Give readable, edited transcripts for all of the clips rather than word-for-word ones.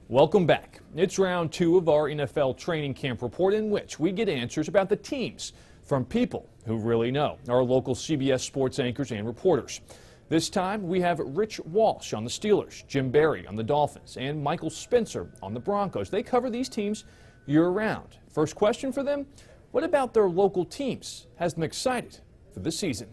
Welcome back. It's round 2 of our NFL training camp report, in which we get answers about the teams from people who really know, our local CBS sports anchors and reporters. This time we have Rich Walsh on the Steelers, Jim Barry on the Dolphins, and Michael Spencer on the Broncos. They cover these teams year-round. First question for them: what about their local teams has them excited for this season?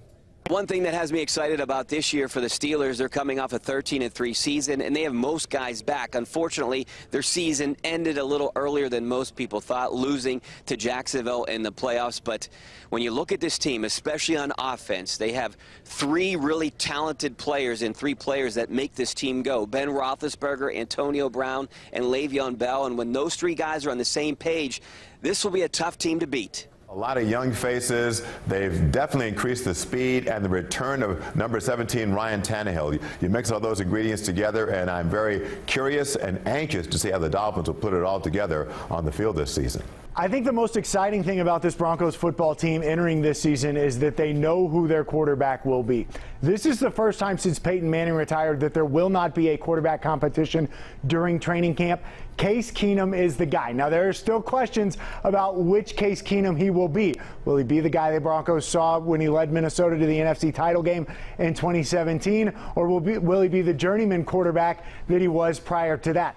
One thing that has me excited about this year for the Steelers, they're coming off a 13-3 season, and they have most guys back. Unfortunately, their season ended a little earlier than most people thought, losing to Jacksonville in the playoffs. But when you look at this team, especially on offense, they have 3 really talented players and 3 players that make this team go: Ben Roethlisberger, Antonio Brown, and Le'Veon Bell. And when those 3 guys are on the same page, this will be a tough team to beat. A lot of young faces. They've definitely increased the speed and the return of number 17, Ryan Tannehill. You mix all those ingredients together, and I'm very curious and anxious to see how the Dolphins will put it all together on the field this season. I think the most exciting thing about this Broncos football team entering this season is that they know who their quarterback will be. This is the first time since Peyton Manning retired that there will not be a quarterback competition during training camp. Case Keenum is the guy. Now, there are still questions about which Case Keenum he will be. Will he be the guy the Broncos saw when he led Minnesota to the NFC title game in 2017, or will he be the journeyman quarterback that he was prior to that?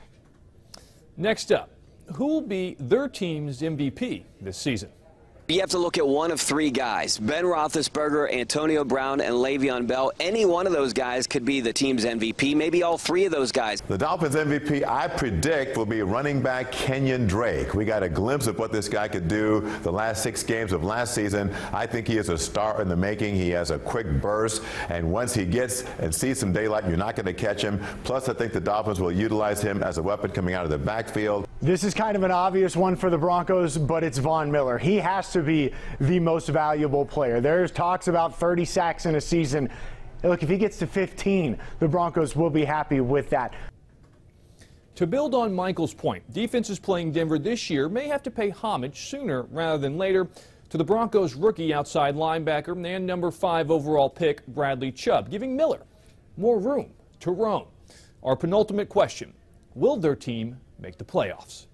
Next up, who will be their team's MVP this season? You have to look at one of 3 guys: Ben Roethlisberger, Antonio Brown, and Le'Veon Bell. Any one of those guys could be the team's MVP, maybe all 3 of those guys. The Dolphins MVP, I predict, will be running back Kenyon Drake. We got a glimpse of what this guy could do the last 6 games of last season. I think he is a star in the making. He has a quick burst, and once he gets and sees some daylight, you're not going to catch him. Plus, I think the Dolphins will utilize him as a weapon coming out of the backfield. This is kind of an obvious one for the Broncos, but it's Von Miller. He has to be the most valuable player. There's talks about 30 sacks in a season. Look, if he gets to 15, the Broncos will be happy with that. To build on Michael's point, defenses playing Denver this year may have to pay homage sooner rather than later to the Broncos' rookie outside linebacker and number 5 overall pick Bradley Chubb, giving Miller more room to roam. Our penultimate question: will their team make the playoffs?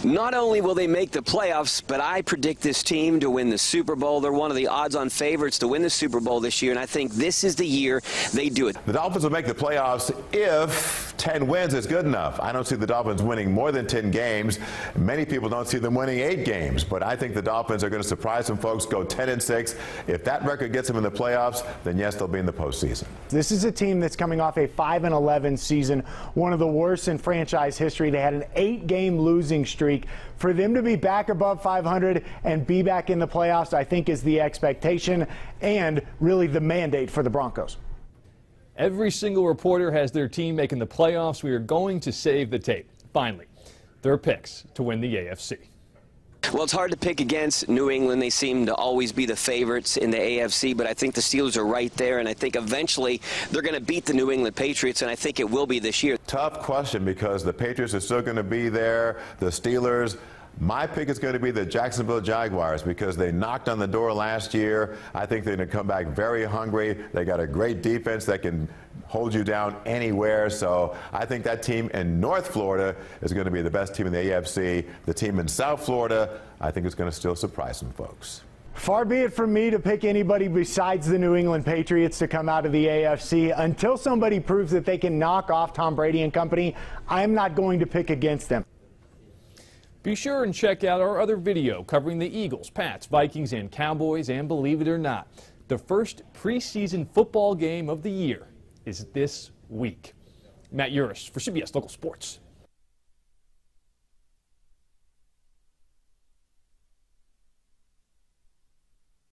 Not only will they make the playoffs, but I predict this team to win the Super Bowl. They're one of the odds-on favorites to win the Super Bowl this year, and I think this is the year they do it. The Dolphins will make the playoffs if 10 wins is good enough. I don't see the Dolphins winning more than 10 games. Many people don't see them winning 8 games, but I think the Dolphins are going to surprise some folks, go 10-6. If that record gets them in the playoffs, then yes, they'll be in the postseason. This is a team that's coming off a 5-11 season, one of the worst in franchise history. They had an 8-game losing streak. For them to be back above 500 and be back in the playoffs, I think, is the expectation and really the mandate for the Broncos. Every single reporter has their team making the playoffs. We are going to save the tape. Finally, their picks to win the AFC. Well, it's hard to pick against New England. They seem to always be the favorites in the AFC, but I think the Steelers are right there, and I think eventually they're going to beat the New England Patriots, and I think it will be this year. Tough question, because the Patriots are still going to be there, the Steelers. My pick is going to be the Jacksonville Jaguars, because they knocked on the door last year. I think they're going to come back very hungry. They got a great defense that can hold you down anywhere. So I think that team in North Florida is going to be the best team in the AFC. The team in South Florida, I think, is going to still surprise some folks. Far be it from me to pick anybody besides the New England Patriots to come out of the AFC. Until somebody proves that they can knock off Tom Brady and company, I'm not going to pick against them. Be sure and check out our other video covering the Eagles, Pats, Vikings, and Cowboys. And believe it or not, the first preseason football game of the year is this week. Matt Uris for CBS Local Sports.